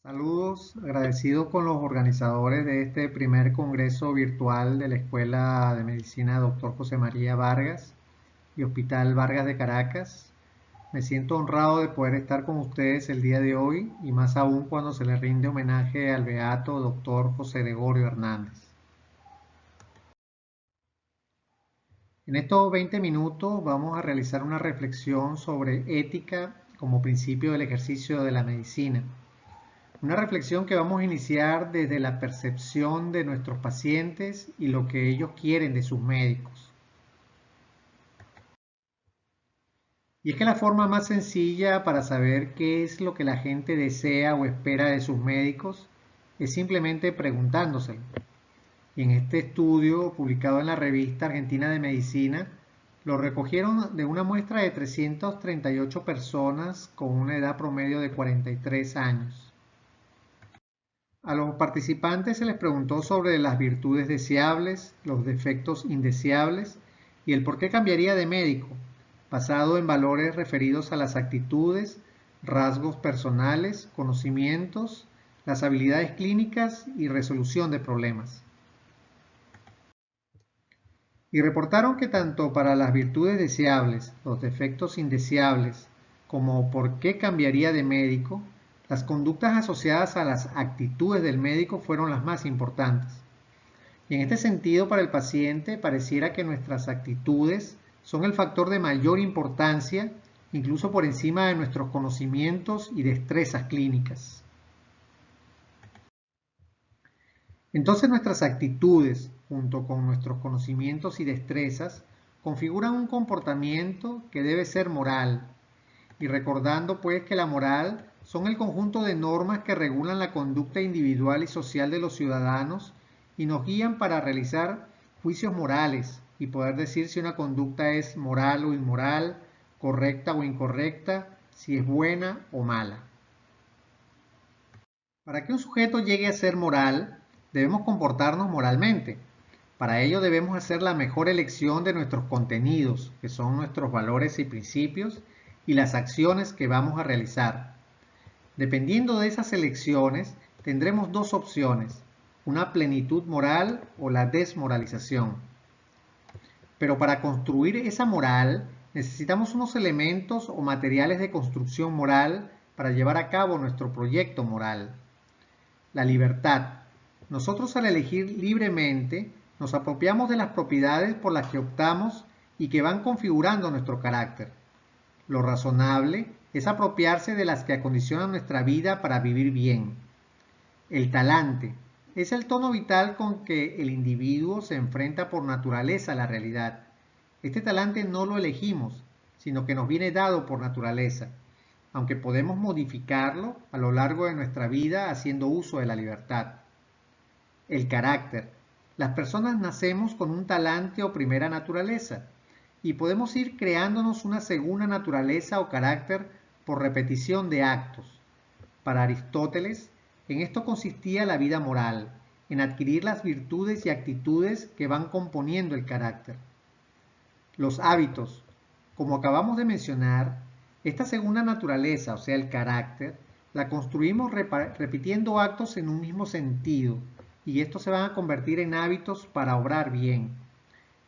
Saludos, agradecido con los organizadores de este primer congreso virtual de la Escuela de Medicina Dr. José María Vargas y Hospital Vargas de Caracas. Me siento honrado de poder estar con ustedes el día de hoy y más aún cuando se le rinde homenaje al beato Dr. José Gregorio Hernández. En estos 20 minutos vamos a realizar una reflexión sobre ética como principio del ejercicio de la medicina. Una reflexión que vamos a iniciar desde la percepción de nuestros pacientes y lo que ellos quieren de sus médicos. Y es que la forma más sencilla para saber qué es lo que la gente desea o espera de sus médicos es simplemente preguntándoselo. Y en este estudio publicado en la revista Argentina de Medicina, lo recogieron de una muestra de 338 personas con una edad promedio de 43 años. A los participantes se les preguntó sobre las virtudes deseables, los defectos indeseables y el por qué cambiaría de médico, basado en valores referidos a las actitudes, rasgos personales, conocimientos, las habilidades clínicas y resolución de problemas. Y reportaron que tanto para las virtudes deseables, los defectos indeseables, como por qué cambiaría de médico, las conductas asociadas a las actitudes del médico fueron las más importantes. Y en este sentido, para el paciente, pareciera que nuestras actitudes son el factor de mayor importancia, incluso por encima de nuestros conocimientos y destrezas clínicas. Entonces nuestras actitudes, junto con nuestros conocimientos y destrezas, configuran un comportamiento que debe ser moral. Y recordando pues que la moral son el conjunto de normas que regulan la conducta individual y social de los ciudadanos y nos guían para realizar juicios morales y poder decir si una conducta es moral o inmoral, correcta o incorrecta, si es buena o mala. Para que un sujeto llegue a ser moral, debemos comportarnos moralmente. Para ello debemos hacer la mejor elección de nuestros contenidos, que son nuestros valores y principios, y las acciones que vamos a realizar. Dependiendo de esas elecciones, tendremos dos opciones, una plenitud moral o la desmoralización. Pero para construir esa moral, necesitamos unos elementos o materiales de construcción moral para llevar a cabo nuestro proyecto moral. La libertad. Nosotros al elegir libremente, nos apropiamos de las propiedades por las que optamos y que van configurando nuestro carácter. Lo razonable es apropiarse de las que acondicionan nuestra vida para vivir bien. El talante es el tono vital con que el individuo se enfrenta por naturaleza a la realidad. Este talante no lo elegimos, sino que nos viene dado por naturaleza, aunque podemos modificarlo a lo largo de nuestra vida haciendo uso de la libertad. El carácter. Las personas nacemos con un talante o primera naturaleza y podemos ir creándonos una segunda naturaleza o carácter por repetición de actos. Para Aristóteles, en esto consistía la vida moral, en adquirir las virtudes y actitudes que van componiendo el carácter. Los hábitos. Como acabamos de mencionar, esta segunda naturaleza, o sea el carácter, la construimos repitiendo actos en un mismo sentido y estos se van a convertir en hábitos para obrar bien.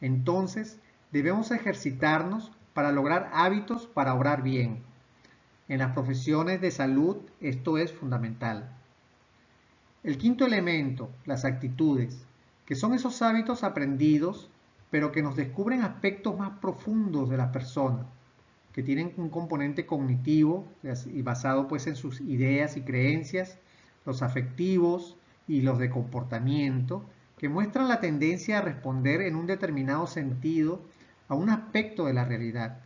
Entonces, debemos ejercitarnos para lograr hábitos para obrar bien. En las profesiones de salud esto es fundamental. El quinto elemento, las actitudes, que son esos hábitos aprendidos, pero que nos descubren aspectos más profundos de la persona, que tienen un componente cognitivo y basado pues en sus ideas y creencias, los afectivos y los de comportamiento, que muestran la tendencia a responder en un determinado sentido a un aspecto de la realidad.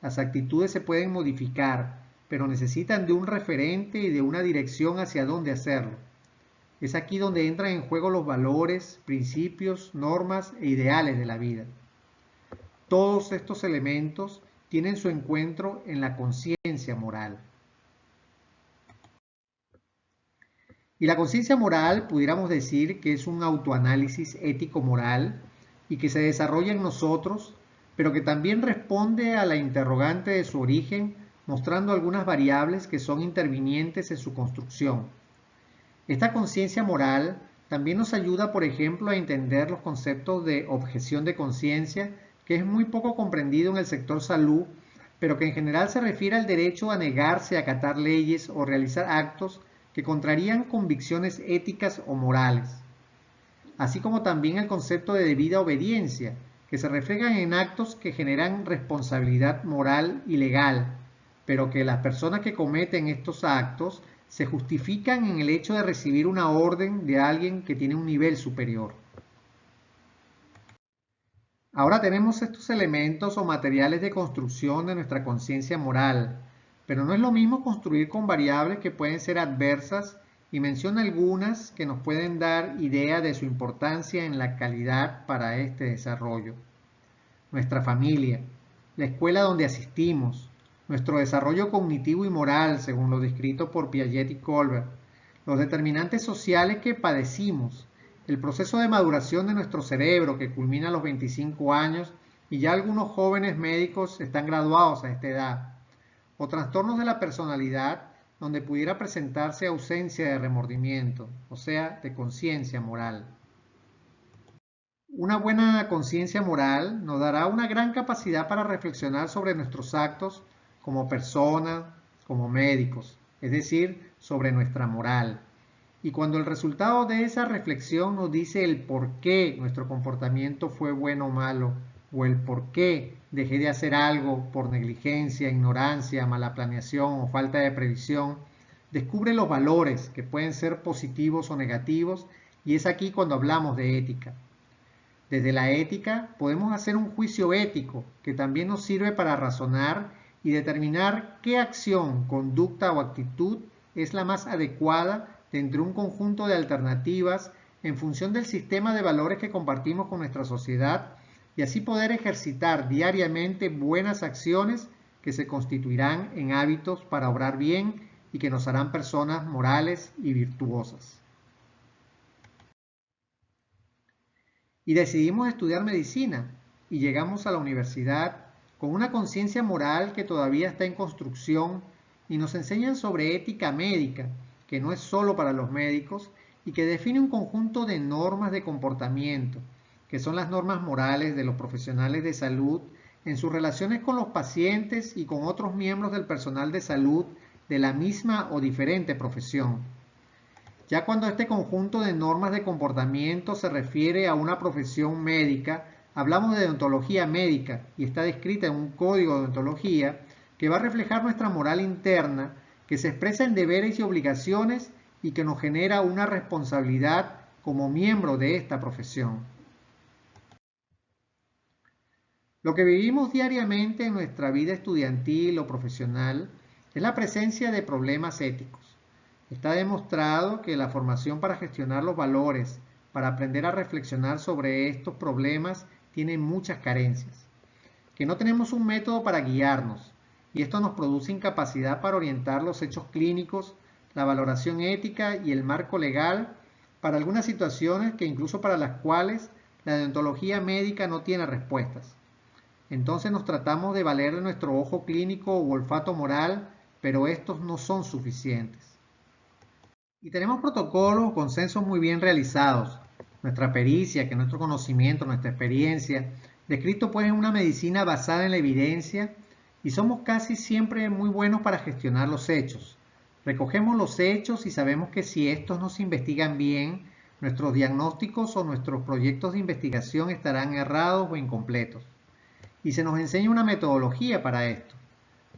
Las actitudes se pueden modificar, pero necesitan de un referente y de una dirección hacia dónde hacerlo. Es aquí donde entran en juego los valores, principios, normas e ideales de la vida. Todos estos elementos tienen su encuentro en la conciencia moral. Y la conciencia moral pudiéramos decir que es un autoanálisis ético-moral y que se desarrolla en nosotros, pero que también responde a la interrogante de su origen, mostrando algunas variables que son intervinientes en su construcción. Esta conciencia moral también nos ayuda, por ejemplo, a entender los conceptos de objeción de conciencia, que es muy poco comprendido en el sector salud, pero que en general se refiere al derecho a negarse a acatar leyes o realizar actos que contrarían convicciones éticas o morales, así como también el concepto de debida obediencia, que se reflejan en actos que generan responsabilidad moral y legal, pero que las personas que cometen estos actos se justifican en el hecho de recibir una orden de alguien que tiene un nivel superior. Ahora tenemos estos elementos o materiales de construcción de nuestra conciencia moral, pero no es lo mismo construir con variables que pueden ser adversas y menciona algunas que nos pueden dar idea de su importancia en la calidad para este desarrollo. Nuestra familia, la escuela donde asistimos, nuestro desarrollo cognitivo y moral, según lo descrito por Piaget y Colbert, los determinantes sociales que padecimos, el proceso de maduración de nuestro cerebro que culmina a los 25 años y ya algunos jóvenes médicos están graduados a esta edad, o trastornos de la personalidad donde pudiera presentarse ausencia de remordimiento, o sea, de conciencia moral. Una buena conciencia moral nos dará una gran capacidad para reflexionar sobre nuestros actos como personas, como médicos, es decir, sobre nuestra moral. Y cuando el resultado de esa reflexión nos dice el por qué nuestro comportamiento fue bueno o malo, o el por qué dejé de hacer algo por negligencia, ignorancia, mala planeación o falta de previsión, descubre los valores que pueden ser positivos o negativos, y es aquí cuando hablamos de ética. Desde la ética podemos hacer un juicio ético que también nos sirve para razonar y determinar qué acción, conducta o actitud es la más adecuada de entre un conjunto de alternativas en función del sistema de valores que compartimos con nuestra sociedad y así poder ejercitar diariamente buenas acciones que se constituirán en hábitos para obrar bien y que nos harán personas morales y virtuosas. Y decidimos estudiar medicina y llegamos a la universidad con una conciencia moral que todavía está en construcción y nos enseñan sobre ética médica, que no es solo para los médicos y que define un conjunto de normas de comportamiento, que son las normas morales de los profesionales de salud en sus relaciones con los pacientes y con otros miembros del personal de salud de la misma o diferente profesión. Ya cuando este conjunto de normas de comportamiento se refiere a una profesión médica, hablamos de deontología médica y está descrita en un código de deontología que va a reflejar nuestra moral interna, que se expresa en deberes y obligaciones y que nos genera una responsabilidad como miembro de esta profesión. Lo que vivimos diariamente en nuestra vida estudiantil o profesional es la presencia de problemas éticos. Está demostrado que la formación para gestionar los valores, para aprender a reflexionar sobre estos problemas, tiene muchas carencias. Que no tenemos un método para guiarnos, y esto nos produce incapacidad para orientar los hechos clínicos, la valoración ética y el marco legal para algunas situaciones que incluso para las cuales la deontología médica no tiene respuestas. Entonces nos tratamos de valer de nuestro ojo clínico o olfato moral, pero estos no son suficientes. Y tenemos protocolos o consensos muy bien realizados. Nuestra pericia, que es nuestro conocimiento, nuestra experiencia, descrito pues en una medicina basada en la evidencia, y somos casi siempre muy buenos para gestionar los hechos. Recogemos los hechos y sabemos que si estos no se investigan bien, nuestros diagnósticos o nuestros proyectos de investigación estarán errados o incompletos. Y se nos enseña una metodología para esto.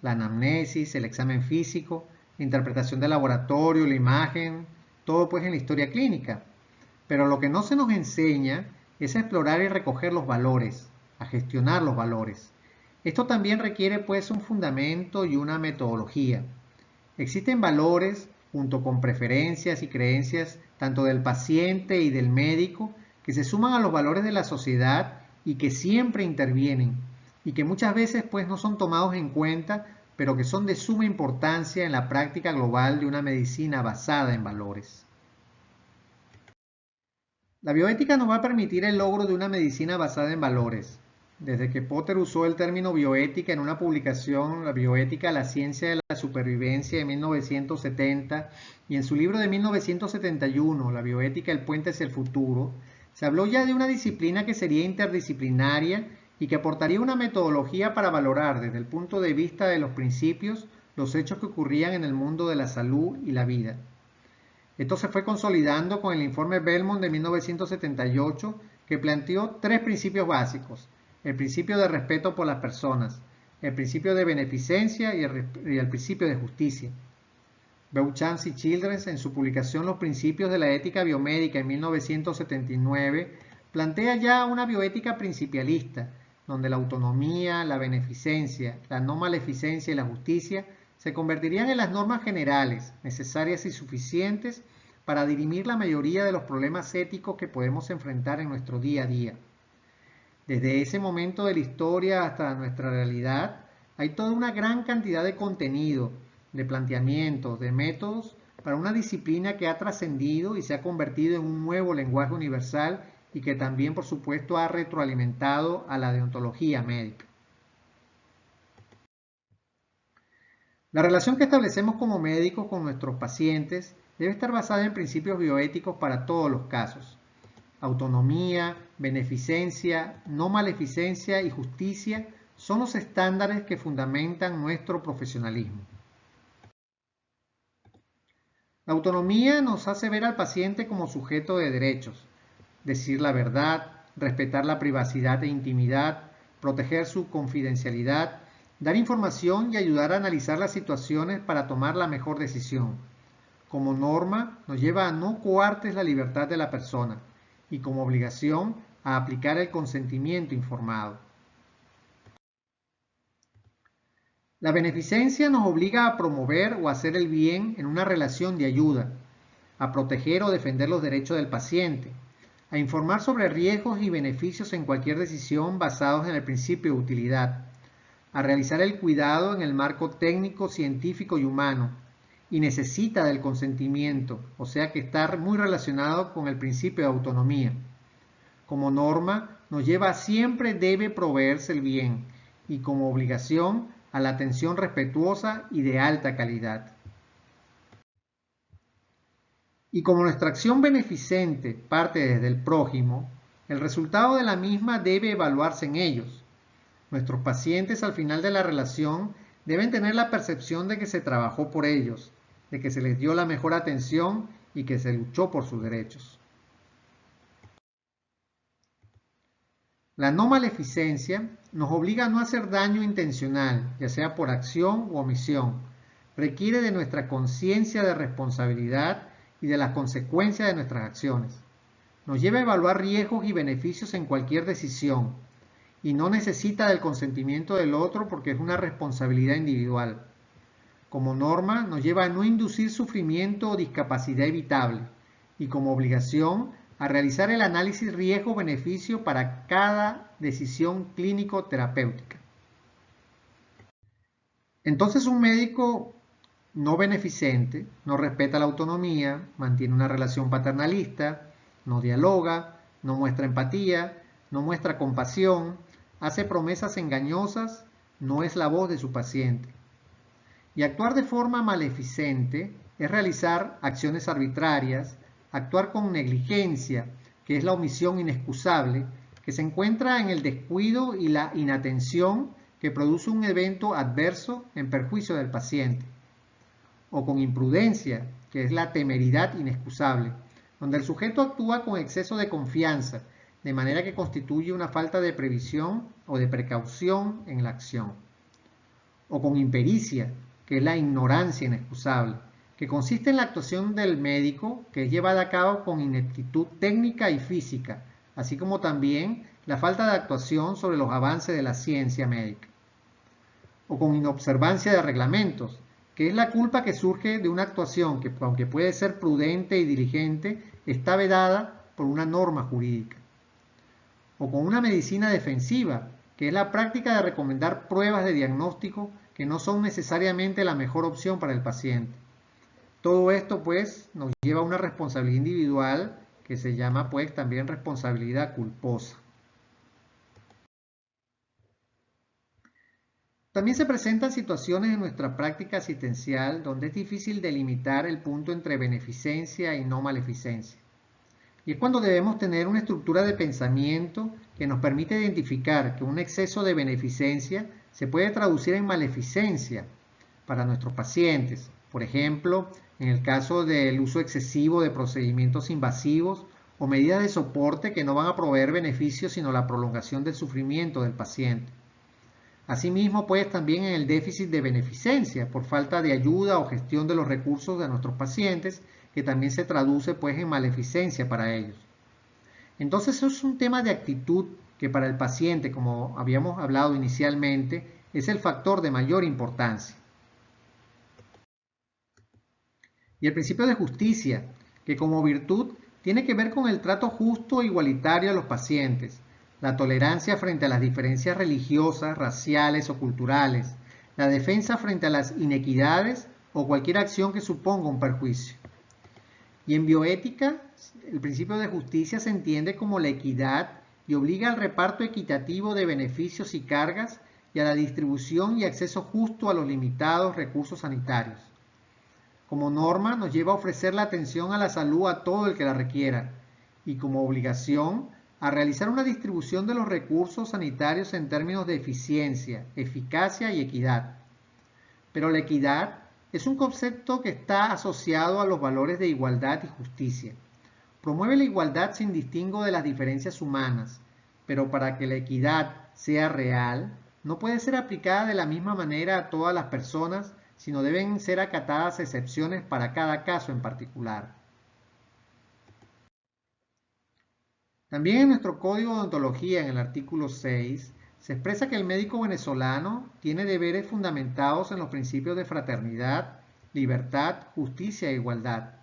La anamnesis, el examen físico, la interpretación de laboratorio, la imagen, todo pues en la historia clínica. Pero lo que no se nos enseña es a explorar y recoger los valores, a gestionar los valores. Esto también requiere pues un fundamento y una metodología. Existen valores junto con preferencias y creencias tanto del paciente y del médico que se suman a los valores de la sociedad y que siempre intervienen y que muchas veces pues no son tomados en cuenta, pero que son de suma importancia en la práctica global de una medicina basada en valores. La bioética nos va a permitir el logro de una medicina basada en valores, Desde que Potter usó el término bioética en una publicación, La bioética, la ciencia de la supervivencia, de 1970, y en su libro de 1971, La bioética, el puente hacia el futuro, se habló ya de una disciplina que sería interdisciplinaria y que aportaría una metodología para valorar desde el punto de vista de los principios los hechos que ocurrían en el mundo de la salud y la vida. Esto se fue consolidando con el informe Belmont de 1978, que planteó tres principios básicos: el principio de respeto por las personas, el principio de beneficencia y el principio de justicia. Beauchamp y Childress, en su publicación Los principios de la ética biomédica en 1979, plantea ya una bioética principialista, donde la autonomía, la beneficencia, la no maleficencia y la justicia se convertirían en las normas generales, necesarias y suficientes para dirimir la mayoría de los problemas éticos que podemos enfrentar en nuestro día a día. Desde ese momento de la historia hasta nuestra realidad, hay toda una gran cantidad de contenido, de planteamientos, de métodos para una disciplina que ha trascendido y se ha convertido en un nuevo lenguaje universal y que también, por supuesto, ha retroalimentado a la deontología médica. La relación que establecemos como médicos con nuestros pacientes debe estar basada en principios bioéticos para todos los casos. Autonomía, beneficencia, no maleficencia y justicia son los estándares que fundamentan nuestro profesionalismo. La autonomía nos hace ver al paciente como sujeto de derechos, decir la verdad, respetar la privacidad e intimidad, proteger su confidencialidad, dar información y ayudar a analizar las situaciones para tomar la mejor decisión. Como norma, nos lleva a no coartes la libertad de la persona y como obligación a aplicar el consentimiento informado. La beneficencia nos obliga a promover o hacer el bien en una relación de ayuda, a proteger o defender los derechos del paciente, a informar sobre riesgos y beneficios en cualquier decisión basados en el principio de utilidad, a realizar el cuidado en el marco técnico, científico y humano, y necesita del consentimiento, o sea que está muy relacionado con el principio de autonomía. Como norma, nos lleva a siempre debe proveerse el bien, y como obligación a la atención respetuosa y de alta calidad. Y como nuestra acción beneficente parte desde el prójimo, el resultado de la misma debe evaluarse en ellos. Nuestros pacientes al final de la relación deben tener la percepción de que se trabajó por ellos, de que se les dio la mejor atención y que se luchó por sus derechos. La no maleficencia nos obliga a no hacer daño intencional, ya sea por acción u omisión. Requiere de nuestra conciencia de responsabilidad y de las consecuencias de nuestras acciones. Nos lleva a evaluar riesgos y beneficios en cualquier decisión y no necesita del consentimiento del otro porque es una responsabilidad individual. Como norma, nos lleva a no inducir sufrimiento o discapacidad evitable y como obligación a realizar el análisis riesgo-beneficio para cada decisión clínico-terapéutica. Entonces, un médico no beneficente no respeta la autonomía, mantiene una relación paternalista, no dialoga, no muestra empatía, no muestra compasión, hace promesas engañosas, no es la voz de su paciente. Y actuar de forma maleficente es realizar acciones arbitrarias, actuar con negligencia, que es la omisión inexcusable, que se encuentra en el descuido y la inatención que produce un evento adverso en perjuicio del paciente. O con imprudencia, que es la temeridad inexcusable, donde el sujeto actúa con exceso de confianza, de manera que constituye una falta de previsión o de precaución en la acción. O con impericia, que es la ignorancia inexcusable, que consiste en la actuación del médico que es llevada a cabo con ineptitud técnica y física, así como también la falta de actuación sobre los avances de la ciencia médica. O con inobservancia de reglamentos, que es la culpa que surge de una actuación que, aunque puede ser prudente y diligente, está vedada por una norma jurídica. O con una medicina defensiva, que es la práctica de recomendar pruebas de diagnóstico que no son necesariamente la mejor opción para el paciente. Todo esto, pues, nos lleva a una responsabilidad individual que se llama, pues, también responsabilidad culposa. También se presentan situaciones en nuestra práctica asistencial donde es difícil delimitar el punto entre beneficencia y no maleficencia. Y es cuando debemos tener una estructura de pensamiento que nos permite identificar que un exceso de beneficencia se puede traducir en maleficencia para nuestros pacientes. Por ejemplo, en el caso del uso excesivo de procedimientos invasivos o medidas de soporte que no van a proveer beneficios sino la prolongación del sufrimiento del paciente. Asimismo, pues también en el déficit de beneficencia por falta de ayuda o gestión de los recursos de nuestros pacientes, que también se traduce pues en maleficencia para ellos. Entonces eso es un tema de actitud que para el paciente, como habíamos hablado inicialmente, es el factor de mayor importancia. Y el principio de justicia, que como virtud tiene que ver con el trato justo e igualitario a los pacientes, la tolerancia frente a las diferencias religiosas, raciales o culturales, la defensa frente a las inequidades o cualquier acción que suponga un perjuicio. Y en bioética, el principio de justicia se entiende como la equidad y obliga al reparto equitativo de beneficios y cargas y a la distribución y acceso justo a los limitados recursos sanitarios. Como norma, nos lleva a ofrecer la atención a la salud a todo el que la requiera y como obligación a realizar una distribución de los recursos sanitarios en términos de eficiencia, eficacia y equidad. Pero la equidad es un concepto que está asociado a los valores de igualdad y justicia. Promueve la igualdad sin distingo de las diferencias humanas, pero para que la equidad sea real, no puede ser aplicada de la misma manera a todas las personas, sino deben ser acatadas excepciones para cada caso en particular. También en nuestro Código de Ontología, en el artículo 6, se expresa que el médico venezolano tiene deberes fundamentados en los principios de fraternidad, libertad, justicia e igualdad.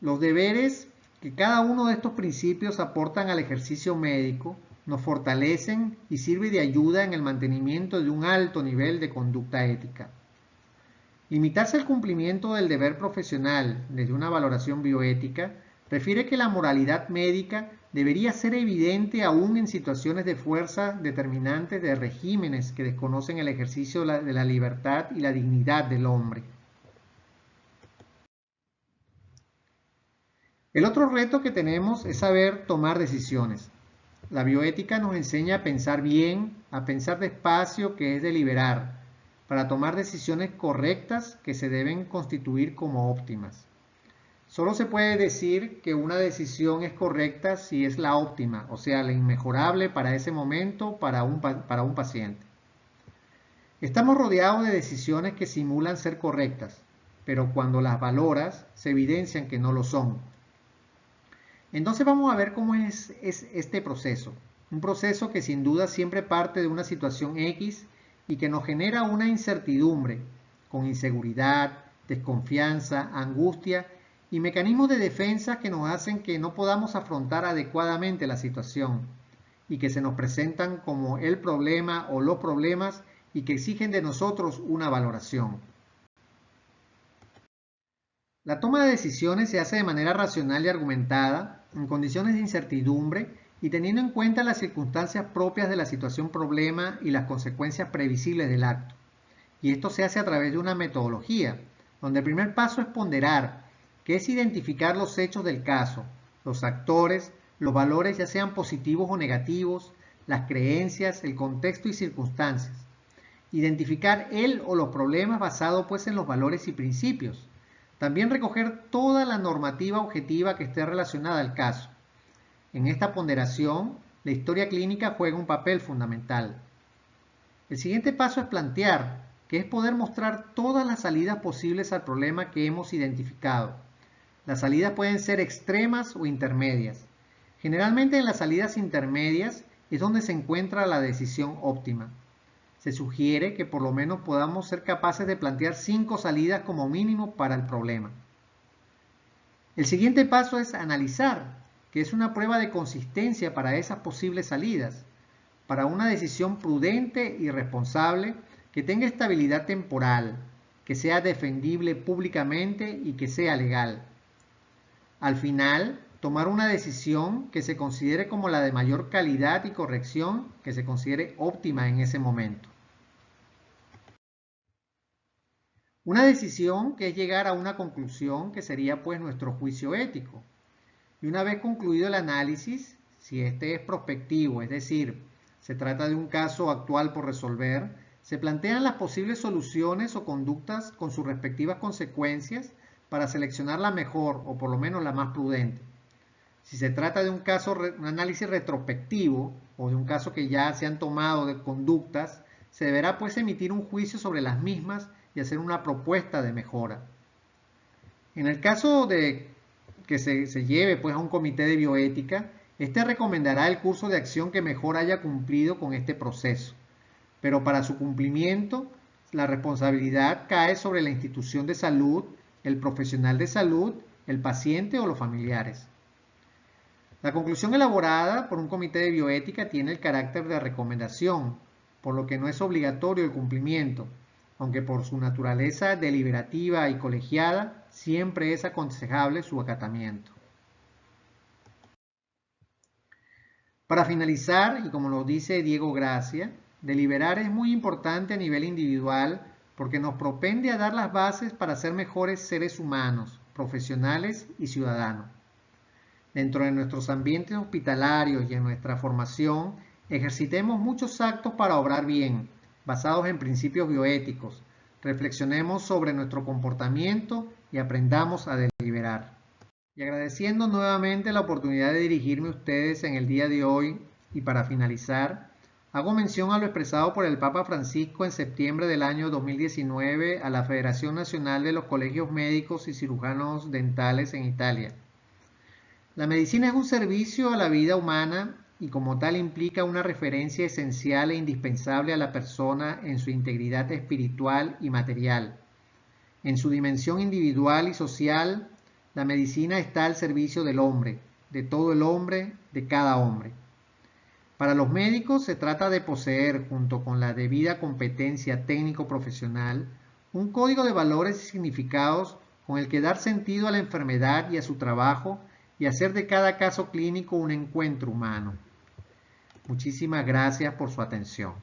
Los deberes que cada uno de estos principios aportan al ejercicio médico nos fortalecen y sirven de ayuda en el mantenimiento de un alto nivel de conducta ética. Limitarse al cumplimiento del deber profesional desde una valoración bioética refiere que la moralidad médica debería ser evidente aún en situaciones de fuerza determinantes de regímenes que desconocen el ejercicio de la libertad y la dignidad del hombre. El otro reto que tenemos es saber tomar decisiones. La bioética nos enseña a pensar bien, a pensar despacio, que es deliberar, para tomar decisiones correctas que se deben constituir como óptimas. Solo se puede decir que una decisión es correcta si es la óptima, o sea, la inmejorable para ese momento para un paciente. Estamos rodeados de decisiones que simulan ser correctas, pero cuando las valoras se evidencian que no lo son. Entonces vamos a ver cómo es este proceso. Un proceso que sin duda siempre parte de una situación X y que nos genera una incertidumbre, con inseguridad, desconfianza, angustia y mecanismos de defensa que nos hacen que no podamos afrontar adecuadamente la situación y que se nos presentan como el problema o los problemas y que exigen de nosotros una valoración. La toma de decisiones se hace de manera racional y argumentada, en condiciones de incertidumbre y teniendo en cuenta las circunstancias propias de la situación problema y las consecuencias previsibles del acto. Y esto se hace a través de una metodología, donde el primer paso es ponderar, que es identificar los hechos del caso, los actores, los valores ya sean positivos o negativos, las creencias, el contexto y circunstancias. Identificar el o los problemas basado pues en los valores y principios. También recoger toda la normativa objetiva que esté relacionada al caso. En esta ponderación, la historia clínica juega un papel fundamental. El siguiente paso es plantear, que es poder mostrar todas las salidas posibles al problema que hemos identificado. Las salidas pueden ser extremas o intermedias. Generalmente en las salidas intermedias es donde se encuentra la decisión óptima. Se sugiere que por lo menos podamos ser capaces de plantear 5 salidas como mínimo para el problema. El siguiente paso es analizar, que es una prueba de consistencia para esas posibles salidas, para una decisión prudente y responsable que tenga estabilidad temporal, que sea defendible públicamente y que sea legal. Al final, tomar una decisión que se considere como la de mayor calidad y corrección, que se considere óptima en ese momento. Una decisión que es llegar a una conclusión que sería pues nuestro juicio ético. Y una vez concluido el análisis, si este es prospectivo, es decir, se trata de un caso actual por resolver, se plantean las posibles soluciones o conductas con sus respectivas consecuencias para seleccionar la mejor o por lo menos la más prudente. Si se trata de un análisis retrospectivo o de un caso que ya se han tomado de conductas, se deberá pues emitir un juicio sobre las mismas y hacer una propuesta de mejora. En el caso de que se lleve pues a un comité de bioética, este recomendará el curso de acción que mejor haya cumplido con este proceso, pero para su cumplimiento la responsabilidad cae sobre la institución de salud, el profesional de salud, el paciente o los familiares. La conclusión elaborada por un comité de bioética tiene el carácter de recomendación, por lo que no es obligatorio el cumplimiento, aunque por su naturaleza deliberativa y colegiada siempre es aconsejable su acatamiento. Para finalizar, y como lo dice Diego Gracia, deliberar es muy importante a nivel individual porque nos propende a dar las bases para ser mejores seres humanos, profesionales y ciudadanos. Dentro de nuestros ambientes hospitalarios y en nuestra formación, ejercitemos muchos actos para obrar bien, basados en principios bioéticos. Reflexionemos sobre nuestro comportamiento y aprendamos a deliberar. Y agradeciendo nuevamente la oportunidad de dirigirme a ustedes en el día de hoy y para finalizar, hago mención a lo expresado por el Papa Francisco en septiembre del año 2019 a la Federación Nacional de los Colegios Médicos y Cirujanos Dentales en Italia. La medicina es un servicio a la vida humana y como tal implica una referencia esencial e indispensable a la persona en su integridad espiritual y material. En su dimensión individual y social, la medicina está al servicio del hombre, de todo el hombre, de cada hombre. Para los médicos se trata de poseer, junto con la debida competencia técnico-profesional, un código de valores y significados con el que dar sentido a la enfermedad y a su trabajo y hacer de cada caso clínico un encuentro humano. Muchísimas gracias por su atención.